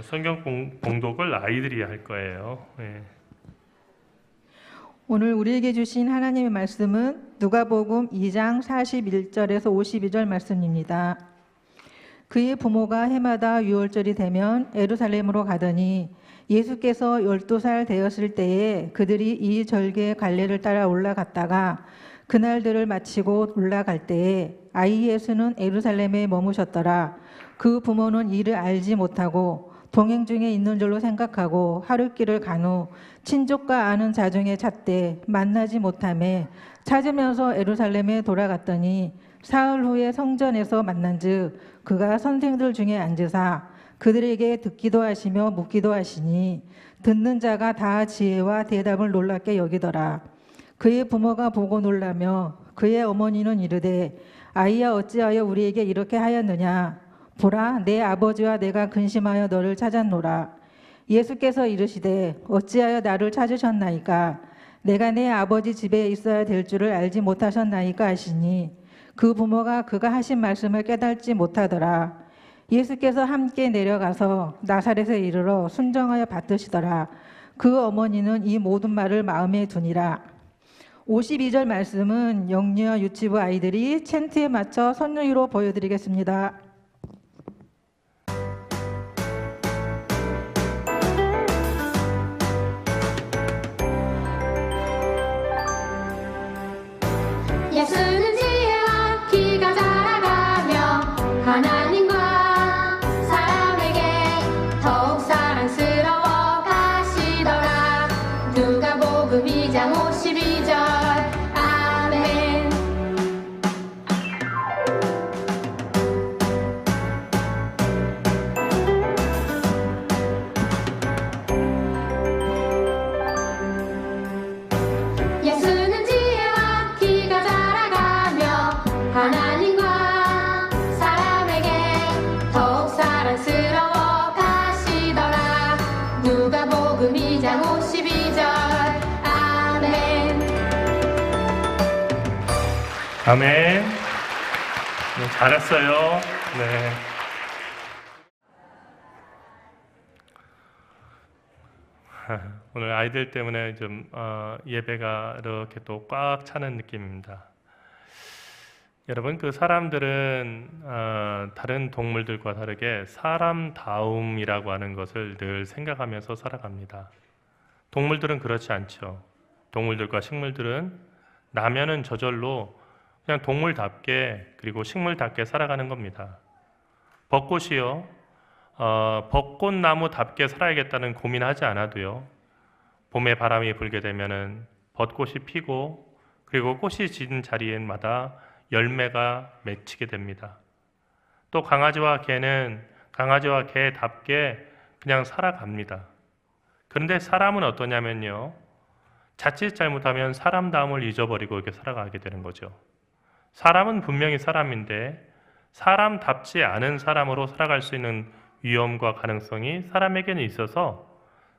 성경 봉독을 아이들이 할 거예요. 네. 오늘 우리에게 주신 하나님의 말씀은 누가복음 2장 41절에서 52절 말씀입니다. 그의 부모가 해마다 유월절이 되면 예루살렘으로 가더니 예수께서 12살 되었을 때에 그들이 이 절개 갈래를 따라 올라갔다가 그날들을 마치고 올라갈 때에 아이 예수는 예루살렘에 머무셨더라. 그 부모는 이를 알지 못하고 동행 중에 있는 줄로 생각하고 하룻길을 간 후 친족과 아는 자중에 찾되 만나지 못하매 찾으면서 예루살렘에 돌아갔더니 사흘 후에 성전에서 만난즉 그가 선생들 중에 앉으사 그들에게 듣기도 하시며 묻기도 하시니 듣는 자가 다 지혜와 대답을 놀랍게 여기더라. 그의 부모가 보고 놀라며 그의 어머니는 이르되 아이야 어찌하여 우리에게 이렇게 하였느냐. 보라 내 아버지와 내가 근심하여 너를 찾았노라. 예수께서 이르시되 어찌하여 나를 찾으셨나이까. 내가 내 아버지 집에 있어야 될 줄을 알지 못하셨나이까 하시니 그 부모가 그가 하신 말씀을 깨닫지 못하더라. 예수께서 함께 내려가서 나사렛에 이르러 순정하여 받드시더라. 그 어머니는 이 모든 말을 마음에 두니라. 52절 말씀은 영유아 유치부 아이들이 챈트에 맞춰 선율로 보여드리겠습니다. 예수는 지혜와 키가 자라가며 하나님과 사람에게 더욱 사랑스러워 가시더라. 누가복음 2장 52절 아멘. 예수는 지혜와 키가 자라가며 하나님과 사람에게 더욱 사랑스러워 가시더라. 누가복음 2장 52절 아멘. 아멘. 네, 잘했어요. 네. 오늘 아이들 때문에 좀 예배가 이렇게 또 꽉 차는 느낌입니다. 여러분, 그 사람들은 다른 동물들과 다르게 사람다움이라고 하는 것을 늘 생각하면서 살아갑니다. 동물들은 그렇지 않죠. 동물들과 식물들은 나면은 저절로 그냥 동물답게 그리고 식물답게 살아가는 겁니다. 벚꽃이요. 벚꽃나무답게 살아야겠다는 고민하지 않아도요. 봄에 바람이 불게 되면은 벚꽃이 피고 그리고 꽃이 진 자리에마다 열매가 맺히게 됩니다. 또 강아지와 개는 강아지와 개답게 그냥 살아갑니다. 그런데 사람은 어떠냐면요. 자칫 잘못하면 사람다움을 잊어버리고 이렇게 살아가게 되는 거죠. 사람은 분명히 사람인데 사람답지 않은 사람으로 살아갈 수 있는 위험과 가능성이 사람에게는 있어서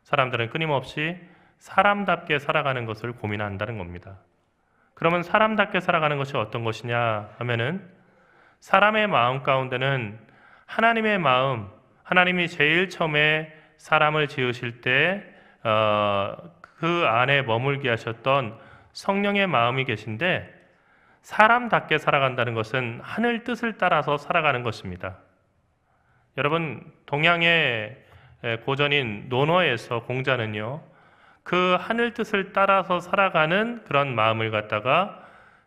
사람들은 끊임없이 사람답게 살아가는 것을 고민한다는 겁니다. 그러면 사람답게 살아가는 것이 어떤 것이냐 하면은 사람의 마음 가운데는 하나님의 마음, 하나님이 제일 처음에 사람을 지으실 때 그 안에 머물게 하셨던 성령의 마음이 계신데 사람답게 살아간다는 것은 하늘 뜻을 따라서 살아가는 것입니다. 여러분, 동양의 고전인 논어에서 공자는요, 그 하늘 뜻을 따라서 살아가는 그런 마음을 갖다가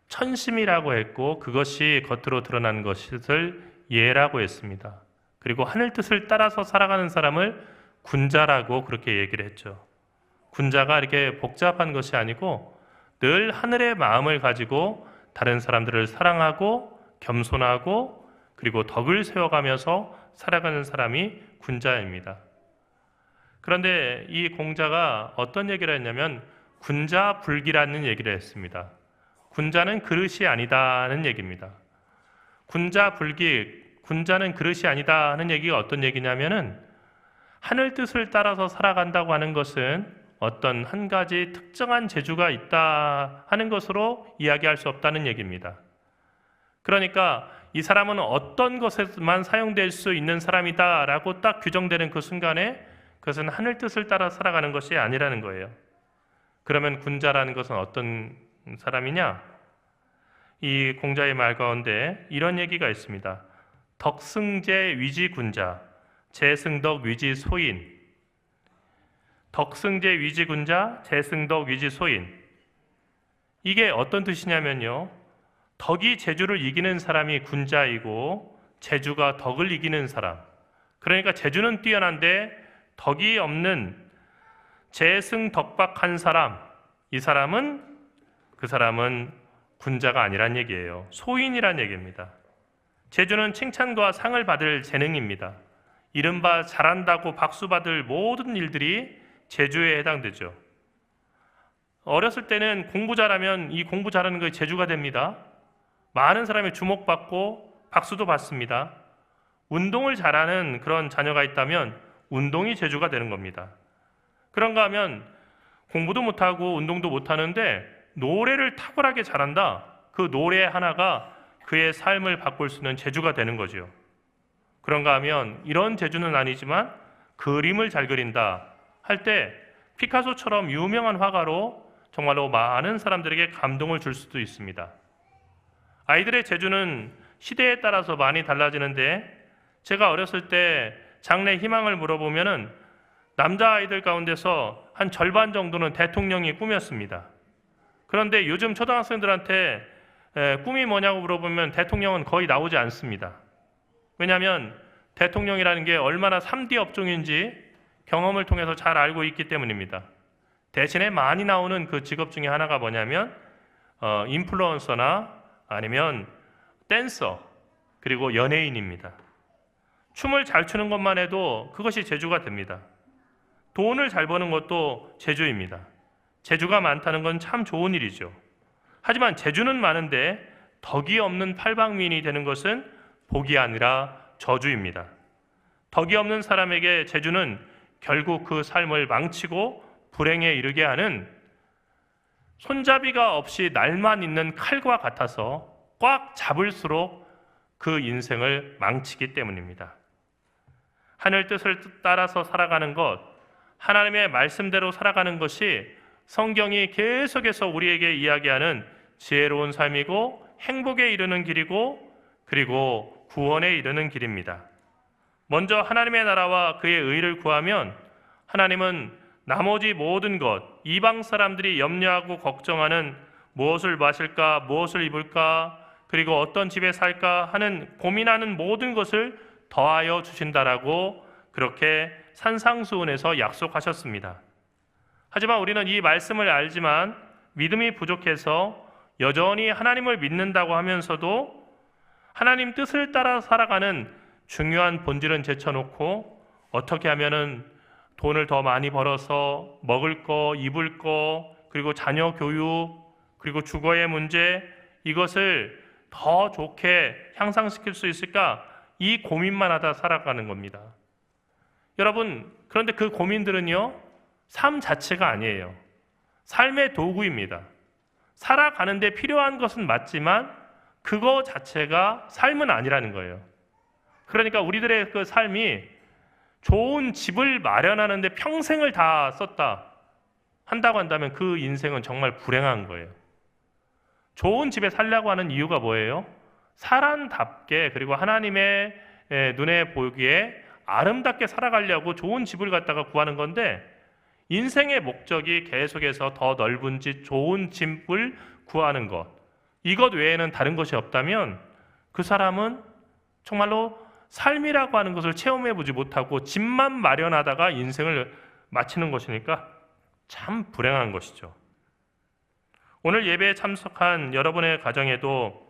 천심이라고 했고 그것이 겉으로 드러난 것을 예라고 했습니다. 그리고 하늘 뜻을 따라서 살아가는 사람을 군자라고 그렇게 얘기를 했죠. 군자가 이렇게 복잡한 것이 아니고 늘 하늘의 마음을 가지고 다른 사람들을 사랑하고 겸손하고 그리고 덕을 세워가면서 살아가는 사람이 군자입니다. 그런데 이 공자가 어떤 얘기를 했냐면 군자불기라는 얘기를 했습니다. 군자는 그릇이 아니다는 얘기입니다. 군자불기, 군자는 그릇이 아니다 하는 얘기가 어떤 얘기냐면은 하늘 뜻을 따라서 살아간다고 하는 것은 어떤 한 가지 특정한 재주가 있다 하는 것으로 이야기할 수 없다는 얘기입니다. 그러니까 이 사람은 어떤 것에만 사용될 수 있는 사람이다라고 딱 규정되는 그 순간에 그것은 하늘 뜻을 따라 살아가는 것이 아니라는 거예요. 그러면 군자라는 것은 어떤 사람이냐? 이 공자의 말 가운데 이런 얘기가 있습니다. 덕승제 위지군자, 재승덕 위지소인. 덕승제 위지군자, 재승덕 위지소인. 이게 어떤 뜻이냐면요, 덕이 재주를 이기는 사람이 군자이고 재주가 덕을 이기는 사람, 그러니까 재주는 뛰어난데 덕이 없는 재승덕박한 사람, 그 사람은 군자가 아니란 얘기예요. 소인이란 얘기입니다. 재주는 칭찬과 상을 받을 재능입니다. 이른바 잘한다고 박수 받을 모든 일들이 재주에 해당되죠. 어렸을 때는 공부 잘하면 이 공부 잘하는 것이 재주가 됩니다. 많은 사람이 주목받고 박수도 받습니다. 운동을 잘하는 그런 자녀가 있다면 운동이 재주가 되는 겁니다. 그런가 하면 공부도 못하고 운동도 못하는데 노래를 탁월하게 잘한다. 그 노래 하나가 그의 삶을 바꿀 수 있는 재주가 되는 거죠. 그런가 하면 이런 재주는 아니지만 그림을 잘 그린다 할 때 피카소처럼 유명한 화가로 정말로 많은 사람들에게 감동을 줄 수도 있습니다. 아이들의 재주는 시대에 따라서 많이 달라지는데, 제가 어렸을 때 장래 희망을 물어보면은 남자아이들 가운데서 한 절반 정도는 대통령이 꿈이었습니다. 그런데 요즘 초등학생들한테 꿈이 뭐냐고 물어보면 대통령은 거의 나오지 않습니다. 왜냐하면 대통령이라는 게 얼마나 3D 업종인지 경험을 통해서 잘 알고 있기 때문입니다. 대신에 많이 나오는 그 직업 중에 하나가 뭐냐면 인플루언서나 아니면 댄서, 그리고 연예인입니다. 춤을 잘 추는 것만 해도 그것이 재주가 됩니다. 돈을 잘 버는 것도 재주입니다. 재주가 많다는 건 참 좋은 일이죠. 하지만 재주는 많은데 덕이 없는 팔방미인이 되는 것은 복이 아니라 저주입니다. 덕이 없는 사람에게 재주는 결국 그 삶을 망치고 불행에 이르게 하는 손잡이가 없이 날만 있는 칼과 같아서 꽉 잡을수록 그 인생을 망치기 때문입니다. 하늘 뜻을 따라서 살아가는 것, 하나님의 말씀대로 살아가는 것이 성경이 계속해서 우리에게 이야기하는 지혜로운 삶이고 행복에 이르는 길이고 그리고 구원에 이르는 길입니다. 먼저 하나님의 나라와 그의 의를 구하면 하나님은 나머지 모든 것, 이방 사람들이 염려하고 걱정하는 무엇을 마실까, 무엇을 입을까, 그리고 어떤 집에 살까 하는 고민하는 모든 것을 더하여 주신다라고 그렇게 산상수훈에서 약속하셨습니다. 하지만 우리는 이 말씀을 알지만 믿음이 부족해서 여전히 하나님을 믿는다고 하면서도 하나님 뜻을 따라 살아가는 중요한 본질은 제쳐놓고 어떻게 하면은 돈을 더 많이 벌어서 먹을 거, 입을 거, 그리고 자녀 교육, 그리고 주거의 문제, 이것을 더 좋게 향상시킬 수 있을까? 이 고민만 하다 살아가는 겁니다. 여러분, 그런데 그 고민들은요, 삶 자체가 아니에요. 삶의 도구입니다. 살아가는데 필요한 것은 맞지만 그거 자체가 삶은 아니라는 거예요. 그러니까 우리들의 그 삶이 좋은 집을 마련하는데 평생을 다 썼다 한다고 한다면 그 인생은 정말 불행한 거예요. 좋은 집에 살려고 하는 이유가 뭐예요? 사람답게, 그리고 하나님의 눈에 보기에 아름답게 살아가려고 좋은 집을 갖다가 구하는 건데, 인생의 목적이 계속해서 더 넓은 집, 좋은 집을 구하는 것, 이것 외에는 다른 것이 없다면 그 사람은 정말로 삶이라고 하는 것을 체험해보지 못하고 집만 마련하다가 인생을 마치는 것이니까 참 불행한 것이죠. 오늘 예배에 참석한 여러분의 가정에도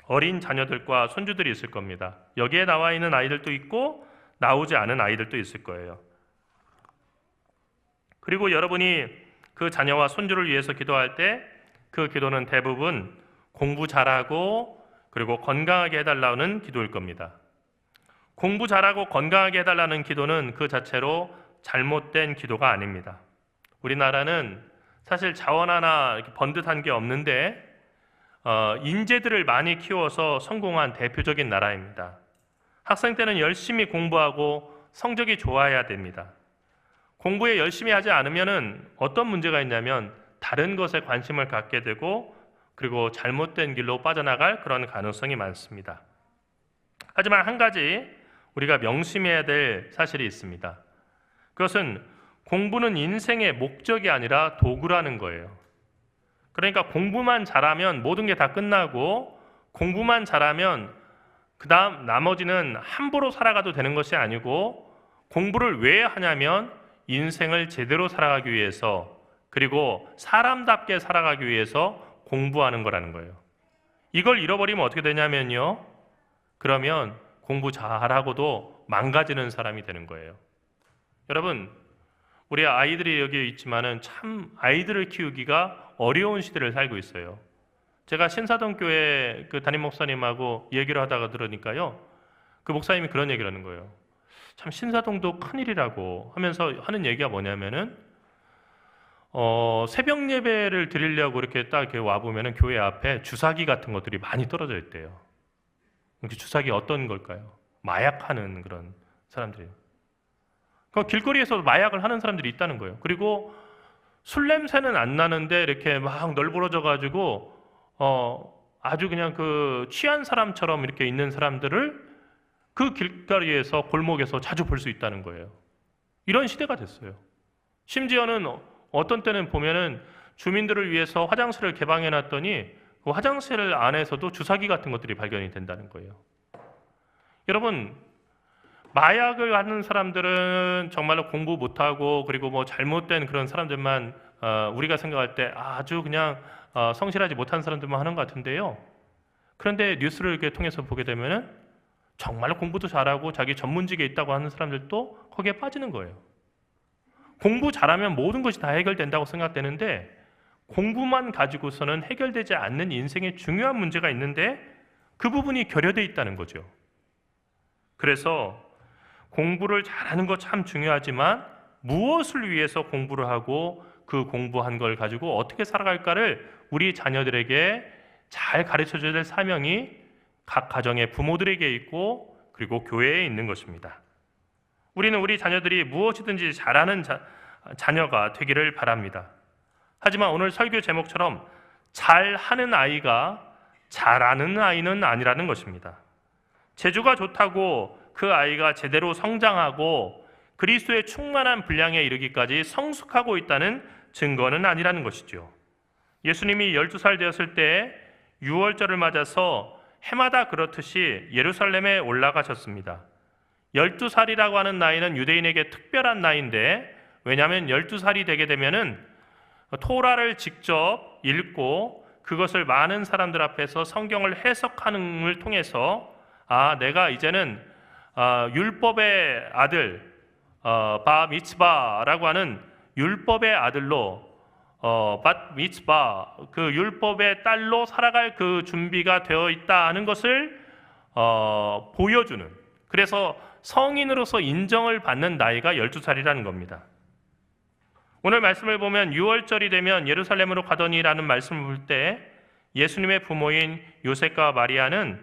어린 자녀들과 손주들이 있을 겁니다. 여기에 나와 있는 아이들도 있고 나오지 않은 아이들도 있을 거예요. 그리고 여러분이 그 자녀와 손주를 위해서 기도할 때 그 기도는 대부분 공부 잘하고 그리고 건강하게 해달라는 기도일 겁니다. 공부 잘하고 건강하게 해달라는 기도는 그 자체로 잘못된 기도가 아닙니다. 우리나라는 사실 자원 하나 이렇게 번듯한 게 없는데 인재들을 많이 키워서 성공한 대표적인 나라입니다. 학생 때는 열심히 공부하고 성적이 좋아야 됩니다. 공부에 열심히 하지 않으면 어떤 문제가 있냐면 다른 것에 관심을 갖게 되고 그리고 잘못된 길로 빠져나갈 그런 가능성이 많습니다. 하지만 한 가지 우리가 명심해야 될 사실이 있습니다. 그것은 공부는 인생의 목적이 아니라 도구라는 거예요. 그러니까 공부만 잘하면 모든 게 다 끝나고 공부만 잘하면 그 다음 나머지는 함부로 살아가도 되는 것이 아니고 공부를 왜 하냐면 인생을 제대로 살아가기 위해서 그리고 사람답게 살아가기 위해서 공부하는 거라는 거예요. 이걸 잃어버리면 어떻게 되냐면요. 그러면 공부 잘하고도 망가지는 사람이 되는 거예요. 여러분, 우리 아이들이 여기 있지만은 참 아이들을 키우기가 어려운 시대를 살고 있어요. 제가 신사동 교회 그 담임 목사님하고 얘기를 하다가 들으니까요. 그 목사님이 그런 얘기를 하는 거예요. 참 신사동도 큰일이라고 하면서 하는 얘기가 뭐냐면은 새벽 예배를 드리려고 이렇게 딱 이렇게 와 보면은 교회 앞에 주사기 같은 것들이 많이 떨어져 있대요. 그 주사기 어떤 걸까요? 마약하는 그런 사람들이에요. 그 길거리에서 마약을 하는 사람들이 있다는 거예요. 그리고 술 냄새는 안 나는데 이렇게 막 널브러져 가지고 아주 그냥 그 취한 사람처럼 이렇게 있는 사람들을 그 길거리에서 골목에서 자주 볼 수 있다는 거예요. 이런 시대가 됐어요. 심지어는 어떤 때는 보면은 주민들을 위해서 화장실을 개방해 놨더니 그 화장실 안에서도 주사기 같은 것들이 발견이 된다는 거예요. 여러분, 마약을 하는 사람들은 정말로 공부 못하고 그리고 뭐 잘못된 그런 사람들만 우리가 생각할 때 아주 그냥 성실하지 못한 사람들만 하는 것 같은데요. 그런데 뉴스를 이렇게 통해서 보게 되면은 정말로 공부도 잘하고 자기 전문직에 있다고 하는 사람들도 거기에 빠지는 거예요. 공부 잘하면 모든 것이 다 해결된다고 생각되는데 공부만 가지고서는 해결되지 않는 인생의 중요한 문제가 있는데 그 부분이 결여되어 있다는 거죠. 그래서 공부를 잘하는 거 참 중요하지만 무엇을 위해서 공부를 하고 그 공부한 걸 가지고 어떻게 살아갈까를 우리 자녀들에게 잘 가르쳐줘야 될 사명이 각 가정의 부모들에게 있고 그리고 교회에 있는 것입니다. 우리는 우리 자녀들이 무엇이든지 잘하는 자녀가 되기를 바랍니다. 하지만 오늘 설교 제목처럼 잘하는 아이가 잘하는 아이는 아니라는 것입니다. 재주가 좋다고 그 아이가 제대로 성장하고 그리스도의 충만한 분량에 이르기까지 성숙하고 있다는 증거는 아니라는 것이죠. 예수님이 12살 되었을 때 유월절을 맞아서 해마다 그렇듯이 예루살렘에 올라가셨습니다. 12살이라고 하는 나이는 유대인에게 특별한 나이인데 왜냐하면 12살이 되게 되면은 토라를 직접 읽고 그것을 많은 사람들 앞에서 성경을 해석하는 걸 통해서 내가 이제는 율법의 아들 바 미츠바라고 하는 율법의 아들로 bat 미츠바 그 율법의 딸로 살아갈 그 준비가 되어 있다는 것을 보여주는, 그래서 성인으로서 인정을 받는 나이가 12살이라는 겁니다. 오늘 말씀을 보면 6월절이 되면 예루살렘으로 가더니라는 말씀을 볼 때 예수님의 부모인 요셉과 마리아는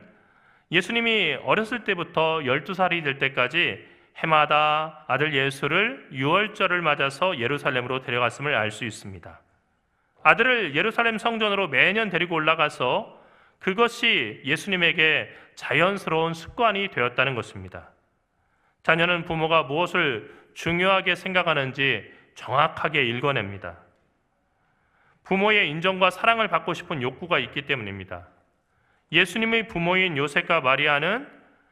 예수님이 어렸을 때부터 12살이 될 때까지 해마다 아들 예수를 6월절을 맞아서 예루살렘으로 데려갔음을 알 수 있습니다. 아들을 예루살렘 성전으로 매년 데리고 올라가서 그것이 예수님에게 자연스러운 습관이 되었다는 것입니다. 자녀는 부모가 무엇을 중요하게 생각하는지 정확하게 읽어냅니다. 부모의 인정과 사랑을 받고 싶은 욕구가 있기 때문입니다. 예수님의 부모인 요셉과 마리아는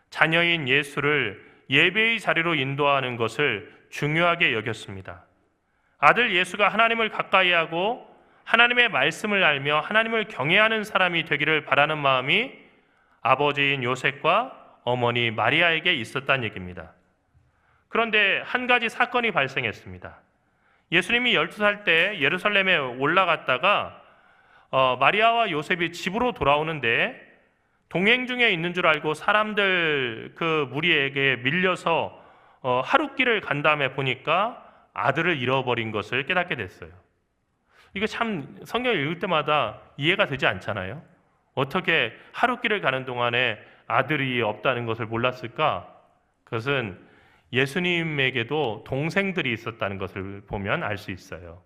자녀인 예수를 예배의 자리로 인도하는 것을 중요하게 여겼습니다. 아들 예수가 하나님을 가까이 하고 하나님의 말씀을 알며 하나님을 경외하는 사람이 되기를 바라는 마음이 아버지인 요셉과 어머니 마리아에게 있었다는 얘기입니다. 그런데 한 가지 사건이 발생했습니다. 예수님이 12살 때 예루살렘에 올라갔다가 마리아와 요셉이 집으로 돌아오는데 동행 중에 있는 줄 알고 사람들 그 무리에게 밀려서 하룻길을 간 다음에 보니까 아들을 잃어버린 것을 깨닫게 됐어요. 이거 참 성경을 읽을 때마다 이해가 되지 않잖아요. 어떻게 하룻길을 가는 동안에 아들이 없다는 것을 몰랐을까? 그것은 예수님에게도 동생들이 있었다는 것을 보면 알 수 있어요.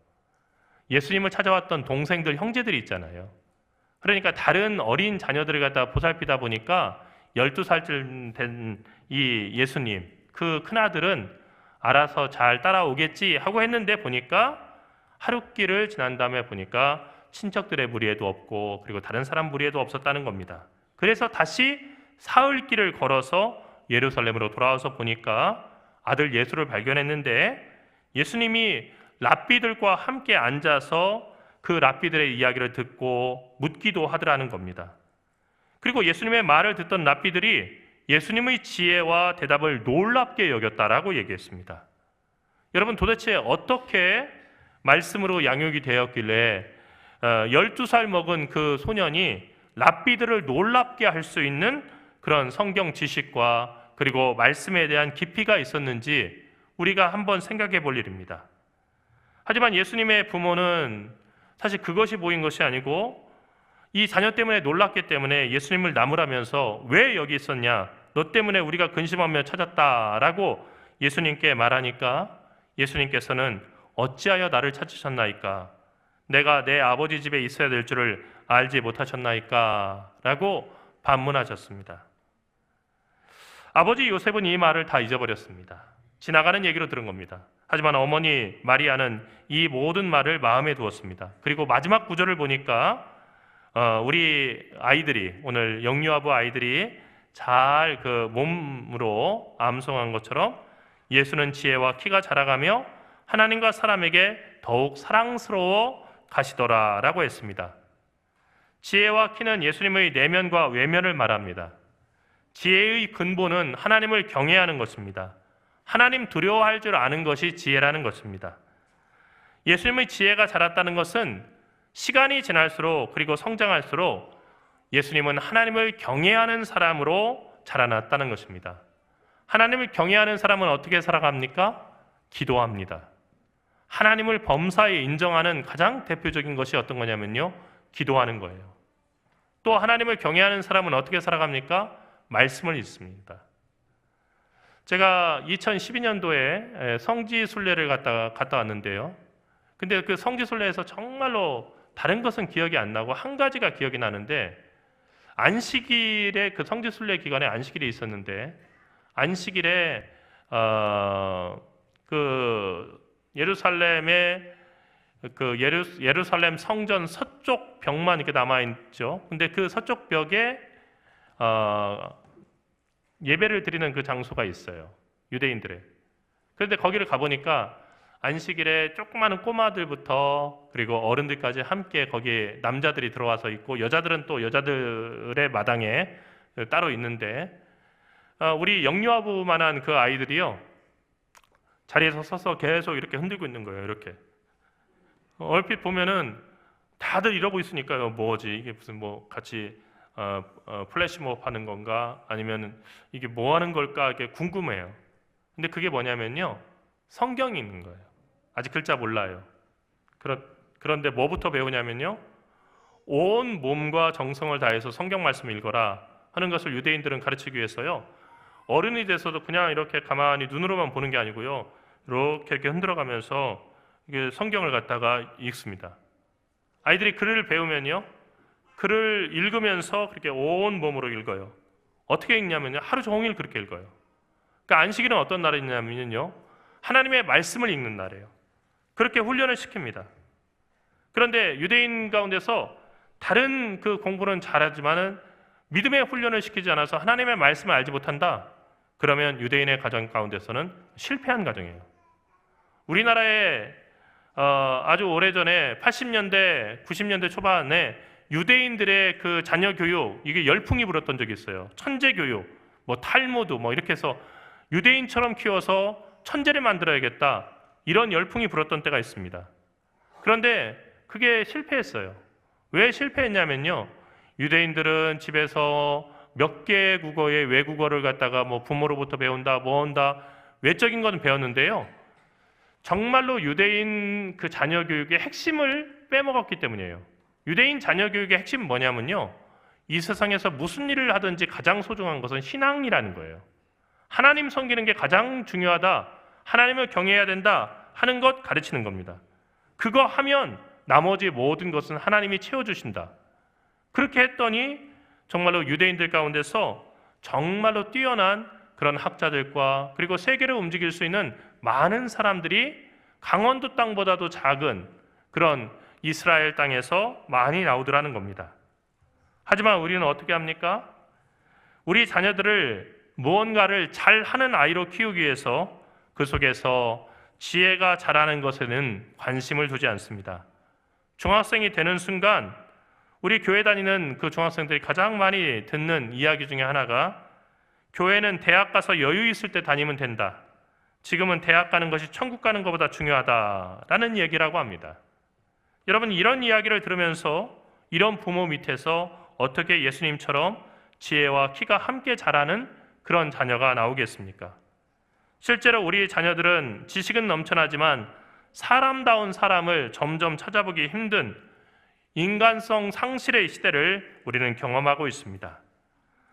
예수님을 찾아왔던 동생들, 형제들이 있잖아요. 그러니까 다른 어린 자녀들을 갖다 보살피다 보니까 12살쯤 된 이 예수님, 그 큰아들은 알아서 잘 따라오겠지 하고 했는데 보니까 하룻길을 지난 다음에 보니까 친척들의 무리에도 없고 그리고 다른 사람 무리에도 없었다는 겁니다. 그래서 다시 사흘길을 걸어서 예루살렘으로 돌아와서 보니까 아들 예수를 발견했는데 예수님이 랍비들과 함께 앉아서 그 랍비들의 이야기를 듣고 묻기도 하더라는 겁니다. 그리고 예수님의 말을 듣던 랍비들이 예수님의 지혜와 대답을 놀랍게 여겼다라고 얘기했습니다. 여러분 도대체 어떻게 말씀으로 양육이 되었길래 12살 먹은 그 소년이 랍비들을 놀랍게 할 수 있는 그런 성경 지식과 그리고 말씀에 대한 깊이가 있었는지 우리가 한번 생각해 볼 일입니다. 하지만 예수님의 부모는 사실 그것이 보인 것이 아니고 이 자녀 때문에 놀랐기 때문에 예수님을 나무라면서 왜 여기 있었냐? 너 때문에 우리가 근심하며 찾았다라고 예수님께 말하니까 예수님께서는 어찌하여 나를 찾으셨나이까? 내가 내 아버지 집에 있어야 될 줄을 알지 못하셨나이까? 라고 반문하셨습니다. 아버지 요셉은 이 말을 다 잊어버렸습니다. 지나가는 얘기로 들은 겁니다. 하지만 어머니 마리아는 이 모든 말을 마음에 두었습니다. 그리고 마지막 구절을 보니까 우리 아이들이 오늘 영유아부 아이들이 잘 그 몸으로 암송한 것처럼 예수는 지혜와 키가 자라가며 하나님과 사람에게 더욱 사랑스러워 가시더라 라고 했습니다. 지혜와 키는 예수님의 내면과 외면을 말합니다. 지혜의 근본은 하나님을 경외하는 것입니다. 하나님 두려워할 줄 아는 것이 지혜라는 것입니다. 예수님의 지혜가 자랐다는 것은 시간이 지날수록 그리고 성장할수록 예수님은 하나님을 경외하는 사람으로 자라났다는 것입니다. 하나님을 경외하는 사람은 어떻게 살아갑니까? 기도합니다. 하나님을 범사에 인정하는 가장 대표적인 것이 어떤 거냐면요, 기도하는 거예요. 또 하나님을 경외하는 사람은 어떻게 살아갑니까? 말씀을 읽습니다. 제가 2012년도에 성지순례를 갔다 왔는데요. 근데 그 성지순례에서 정말로 다른 것은 기억이 안 나고 한 가지가 기억이 나는데, 안식일에 그 성지순례 기간에 안식일이 있었는데 안식일에 그 예루살렘의 그 예루살렘 성전 서쪽 벽만 이렇게 남아 있죠. 근데 그 서쪽 벽에 예배를 드리는 그 장소가 있어요. 유대인들의. 그런데 거기를 가보니까 안식일에 조그마한 꼬마들부터 그리고 어른들까지 함께 거기에 남자들이 들어와서 있고 여자들은 또 여자들의 마당에 따로 있는데 우리 영유아부만한 그 아이들이요, 자리에서 서서 계속 이렇게 흔들고 있는 거예요. 이렇게 얼핏 보면은 다들 이러고 있으니까요. 뭐지 이게 무슨 뭐 같이 플래시몹 하는 건가 아니면 이게 뭐 하는 걸까 이게 궁금해요. 근데 그게 뭐냐면요, 성경이 있는 거예요. 아직 글자 몰라요. 그런데 뭐부터 배우냐면요, 온 몸과 정성을 다해서 성경 말씀을 읽어라 하는 것을 유대인들은 가르치기 위해서요, 어른이 돼서도 그냥 이렇게 가만히 눈으로만 보는 게 아니고요, 이렇게 흔들어가면서 이게 성경을 갖다가 읽습니다. 아이들이 글을 배우면요, 글을 읽으면서 그렇게 온 몸으로 읽어요. 어떻게 읽냐면요, 하루 종일 그렇게 읽어요. 그러니까 안식일은 어떤 날이냐면요, 하나님의 말씀을 읽는 날이에요. 그렇게 훈련을 시킵니다. 그런데 유대인 가운데서 다른 그 공부는 잘하지만은 믿음의 훈련을 시키지 않아서 하나님의 말씀을 알지 못한다. 그러면 유대인의 가정 가운데서는 실패한 가정이에요. 우리나라에 아주 오래전에 80년대, 90년대 초반에 유대인들의 그 자녀 교육, 이게 열풍이 불었던 적이 있어요. 천재 교육, 뭐 탈무드, 뭐 이렇게 해서 유대인처럼 키워서 천재를 만들어야겠다, 이런 열풍이 불었던 때가 있습니다. 그런데 그게 실패했어요. 왜 실패했냐면요, 유대인들은 집에서 몇 개의 국어의 외국어를 갖다가 뭐 부모로부터 배운다, 뭐 한다, 외적인 건 배웠는데요, 정말로 유대인 그 자녀 교육의 핵심을 빼먹었기 때문이에요. 유대인 자녀 교육의 핵심은 뭐냐면요, 이 세상에서 무슨 일을 하든지 가장 소중한 것은 신앙이라는 거예요. 하나님 섬기는 게 가장 중요하다, 하나님을 경외해야 된다 하는 것 가르치는 겁니다. 그거 하면 나머지 모든 것은 하나님이 채워주신다. 그렇게 했더니 정말로 유대인들 가운데서 정말로 뛰어난 그런 학자들과 그리고 세계를 움직일 수 있는 많은 사람들이 강원도 땅보다도 작은 그런 이스라엘 땅에서 많이 나오더라는 겁니다. 하지만 우리는 어떻게 합니까? 우리 자녀들을 무언가를 잘하는 아이로 키우기 위해서 그 속에서 지혜가 자라는 것에는 관심을 두지 않습니다. 중학생이 되는 순간 우리 교회 다니는 그 중학생들이 가장 많이 듣는 이야기 중에 하나가 교회는 대학 가서 여유 있을 때 다니면 된다. 지금은 대학 가는 것이 천국 가는 것보다 중요하다라는 얘기라고 합니다. 여러분, 이런 이야기를 들으면서 이런 부모 밑에서 어떻게 예수님처럼 지혜와 키가 함께 자라는 그런 자녀가 나오겠습니까? 실제로 우리 자녀들은 지식은 넘쳐나지만 사람다운 사람을 점점 찾아보기 힘든 인간성 상실의 시대를 우리는 경험하고 있습니다.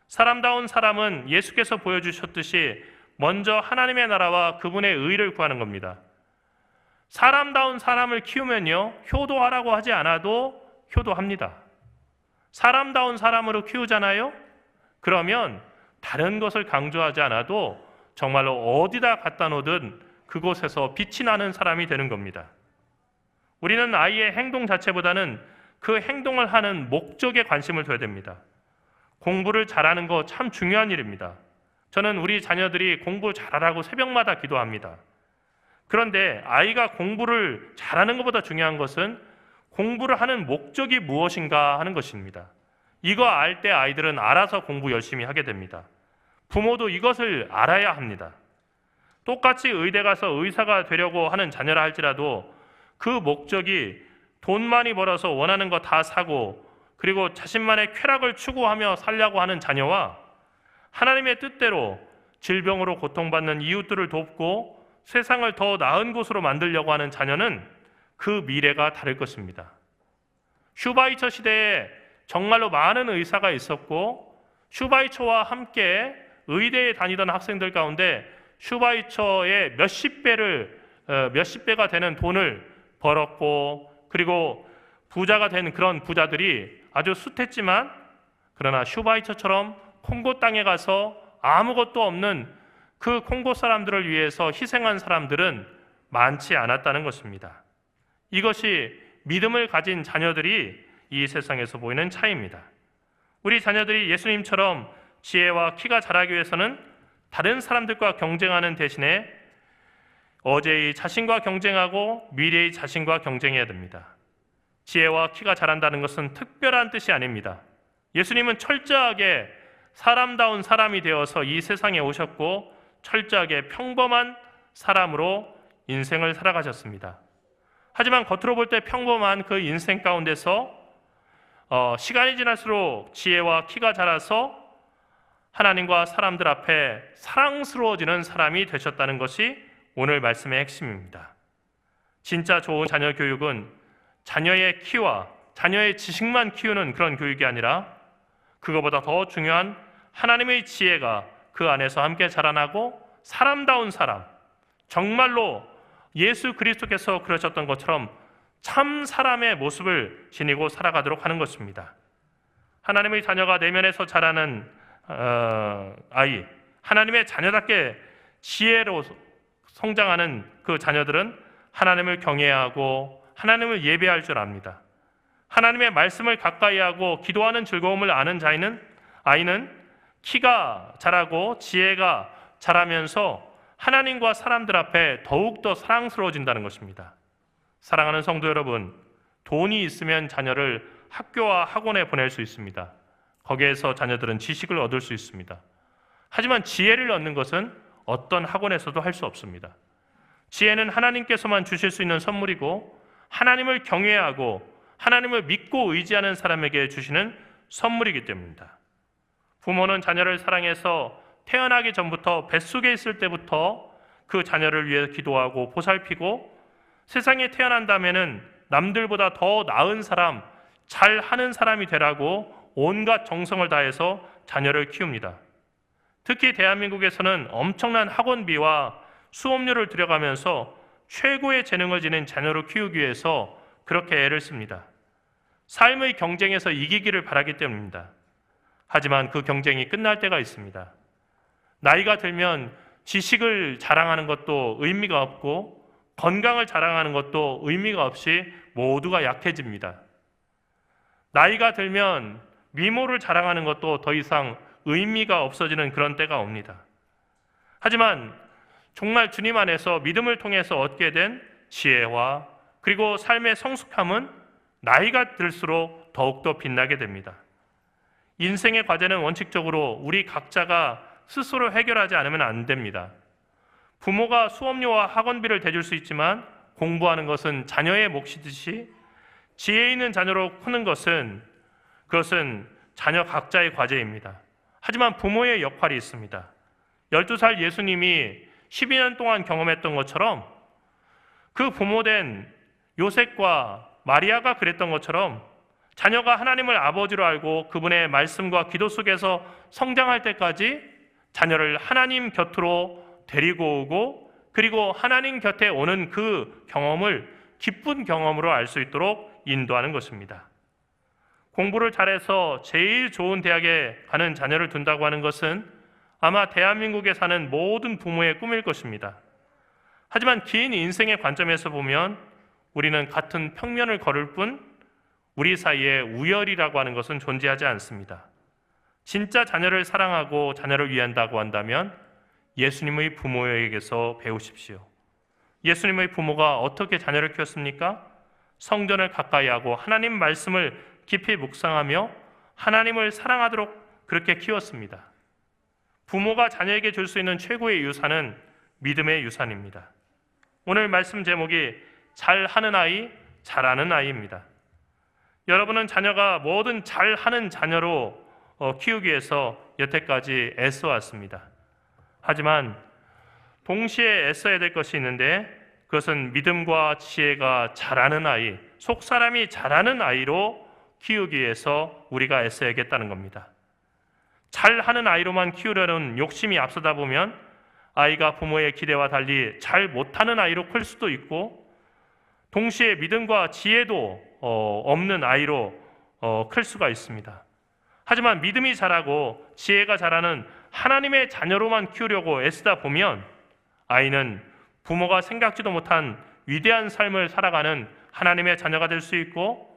사람다운 사람은 예수께서 보여주셨듯이 먼저 하나님의 나라와 그분의 의를 구하는 겁니다. 사람다운 사람을 키우면요, 효도하라고 하지 않아도 효도합니다. 사람다운 사람으로 키우잖아요? 그러면 다른 것을 강조하지 않아도 정말로 어디다 갖다 놓든 그곳에서 빛이 나는 사람이 되는 겁니다. 우리는 아이의 행동 자체보다는 그 행동을 하는 목적에 관심을 둬야 됩니다. 공부를 잘하는 거 참 중요한 일입니다. 저는 우리 자녀들이 공부 잘하라고 새벽마다 기도합니다. 그런데 아이가 공부를 잘하는 것보다 중요한 것은 공부를 하는 목적이 무엇인가 하는 것입니다. 이거 알 때 아이들은 알아서 공부 열심히 하게 됩니다. 부모도 이것을 알아야 합니다. 똑같이 의대 가서 의사가 되려고 하는 자녀라 할지라도 그 목적이 돈 많이 벌어서 원하는 거 다 사고 그리고 자신만의 쾌락을 추구하며 살려고 하는 자녀와 하나님의 뜻대로 질병으로 고통받는 이웃들을 돕고 세상을 더 나은 곳으로 만들려고 하는 자녀는 그 미래가 다를 것입니다. 슈바이처 시대에 정말로 많은 의사가 있었고 슈바이처와 함께 의대에 다니던 학생들 가운데 슈바이처의 몇십 배가 되는 돈을 벌었고 그리고 부자가 된 그런 부자들이 아주 숱했지만 그러나 슈바이처처럼 콩고 땅에 가서 아무것도 없는 그 콩고 사람들을 위해서 희생한 사람들은 많지 않았다는 것입니다. 이것이 믿음을 가진 자녀들이 이 세상에서 보이는 차이입니다. 우리 자녀들이 예수님처럼 지혜와 키가 자라기 위해서는 다른 사람들과 경쟁하는 대신에 어제의 자신과 경쟁하고 미래의 자신과 경쟁해야 됩니다. 지혜와 키가 자란다는 것은 특별한 뜻이 아닙니다. 예수님은 철저하게 사람다운 사람이 되어서 이 세상에 오셨고 철저하게 평범한 사람으로 인생을 살아가셨습니다. 하지만 겉으로 볼 때 평범한 그 인생 가운데서 시간이 지날수록 지혜와 키가 자라서 하나님과 사람들 앞에 사랑스러워지는 사람이 되셨다는 것이 오늘 말씀의 핵심입니다. 진짜 좋은 자녀 교육은 자녀의 키와 자녀의 지식만 키우는 그런 교육이 아니라 그거보다 더 중요한 하나님의 지혜가 그 안에서 함께 자라나고 사람다운 사람, 정말로 예수 그리스도께서 그러셨던 것처럼 참 사람의 모습을 지니고 살아가도록 하는 것입니다. 하나님의 자녀가 내면에서 자라는 아이, 하나님의 자녀답게 지혜로 성장하는 그 자녀들은 하나님을 경외하고 하나님을 예배할 줄 압니다. 하나님의 말씀을 가까이 하고 기도하는 즐거움을 아는 아이는 키가 자라고 지혜가 자라면서 하나님과 사람들 앞에 더욱더 사랑스러워진다는 것입니다. 사랑하는 성도 여러분, 돈이 있으면 자녀를 학교와 학원에 보낼 수 있습니다. 거기에서 자녀들은 지식을 얻을 수 있습니다. 하지만 지혜를 얻는 것은 어떤 학원에서도 할 수 없습니다. 지혜는 하나님께서만 주실 수 있는 선물이고 하나님을 경외하고 하나님을 믿고 의지하는 사람에게 주시는 선물이기 때문입니다. 부모는 자녀를 사랑해서 태어나기 전부터 뱃속에 있을 때부터 그 자녀를 위해 기도하고 보살피고 세상에 태어난다면은 남들보다 더 나은 사람, 잘하는 사람이 되라고 온갖 정성을 다해서 자녀를 키웁니다. 특히 대한민국에서는 엄청난 학원비와 수업료를 들여가면서 최고의 재능을 지닌 자녀를 키우기 위해서 그렇게 애를 씁니다. 삶의 경쟁에서 이기기를 바라기 때문입니다. 하지만 그 경쟁이 끝날 때가 있습니다. 나이가 들면 지식을 자랑하는 것도 의미가 없고 건강을 자랑하는 것도 의미가 없이 모두가 약해집니다. 나이가 들면 미모를 자랑하는 것도 더 이상 의미가 없어지는 그런 때가 옵니다. 하지만 정말 주님 안에서 믿음을 통해서 얻게 된 지혜와 그리고 삶의 성숙함은 나이가 들수록 더욱더 빛나게 됩니다. 인생의 과제는 원칙적으로 우리 각자가 스스로 해결하지 않으면 안 됩니다. 부모가 수업료와 학원비를 대줄 수 있지만 공부하는 것은 자녀의 몫이듯이 지혜 있는 자녀로 크는 그것은 자녀 각자의 과제입니다. 하지만 부모의 역할이 있습니다. 12살 예수님이 12년 동안 경험했던 것처럼 그 부모된 요셉과 마리아가 그랬던 것처럼 자녀가 하나님을 아버지로 알고 그분의 말씀과 기도 속에서 성장할 때까지 자녀를 하나님 곁으로 데리고 오고 그리고 하나님 곁에 오는 그 경험을 기쁜 경험으로 알 수 있도록 인도하는 것입니다. 공부를 잘해서 제일 좋은 대학에 가는 자녀를 둔다고 하는 것은 아마 대한민국에 사는 모든 부모의 꿈일 것입니다. 하지만 긴 인생의 관점에서 보면 우리는 같은 평면을 걸을 뿐 우리 사이에 우열이라고 하는 것은 존재하지 않습니다. 진짜 자녀를 사랑하고 자녀를 위한다고 한다면 예수님의 부모에게서 배우십시오. 예수님의 부모가 어떻게 자녀를 키웠습니까? 성전을 가까이 하고 하나님 말씀을 깊이 묵상하며 하나님을 사랑하도록 그렇게 키웠습니다. 부모가 자녀에게 줄 수 있는 최고의 유산은 믿음의 유산입니다. 오늘 말씀 제목이 잘하는 아이, 잘하는 아이입니다. 여러분은 자녀가 뭐든 잘하는 자녀로 키우기 위해서 여태까지 애써왔습니다. 하지만 동시에 애써야 될 것이 있는데 그것은 믿음과 지혜가 잘하는 아이, 속사람이 잘하는 아이로 키우기 위해서 우리가 애써야겠다는 겁니다. 잘하는 아이로만 키우려는 욕심이 앞서다 보면 아이가 부모의 기대와 달리 잘 못하는 아이로 클 수도 있고 동시에 믿음과 지혜도 없는 아이로 클 수가 있습니다. 하지만 믿음이 자라고 지혜가 자라는 하나님의 자녀로만 키우려고 애쓰다 보면 아이는 부모가 생각지도 못한 위대한 삶을 살아가는 하나님의 자녀가 될 수 있고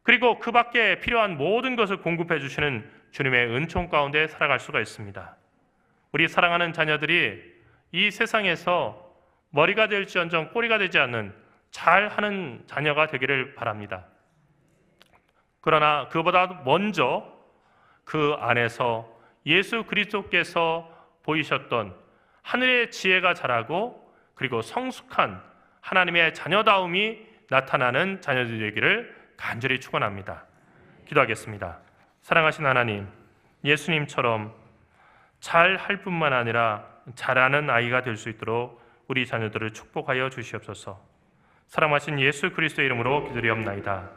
그리고 그 밖에 필요한 모든 것을 공급해 주시는 주님의 은총 가운데 살아갈 수가 있습니다. 우리 사랑하는 자녀들이 이 세상에서 머리가 될지언정 꼬리가 되지 않는 잘하는 자녀가 되기를 바랍니다. 그러나 그보다 먼저 그 안에서 예수 그리스도께서 보이셨던 하늘의 지혜가 자라고 그리고 성숙한 하나님의 자녀다움이 나타나는 자녀들이 되기를 간절히 축원합니다. 기도하겠습니다. 사랑하신 하나님, 예수님처럼 잘할 뿐만 아니라 잘하는 아이가 될 수 있도록 우리 자녀들을 축복하여 주시옵소서. 사랑하신 예수 그리스도의 이름으로 기도드리옵나이다.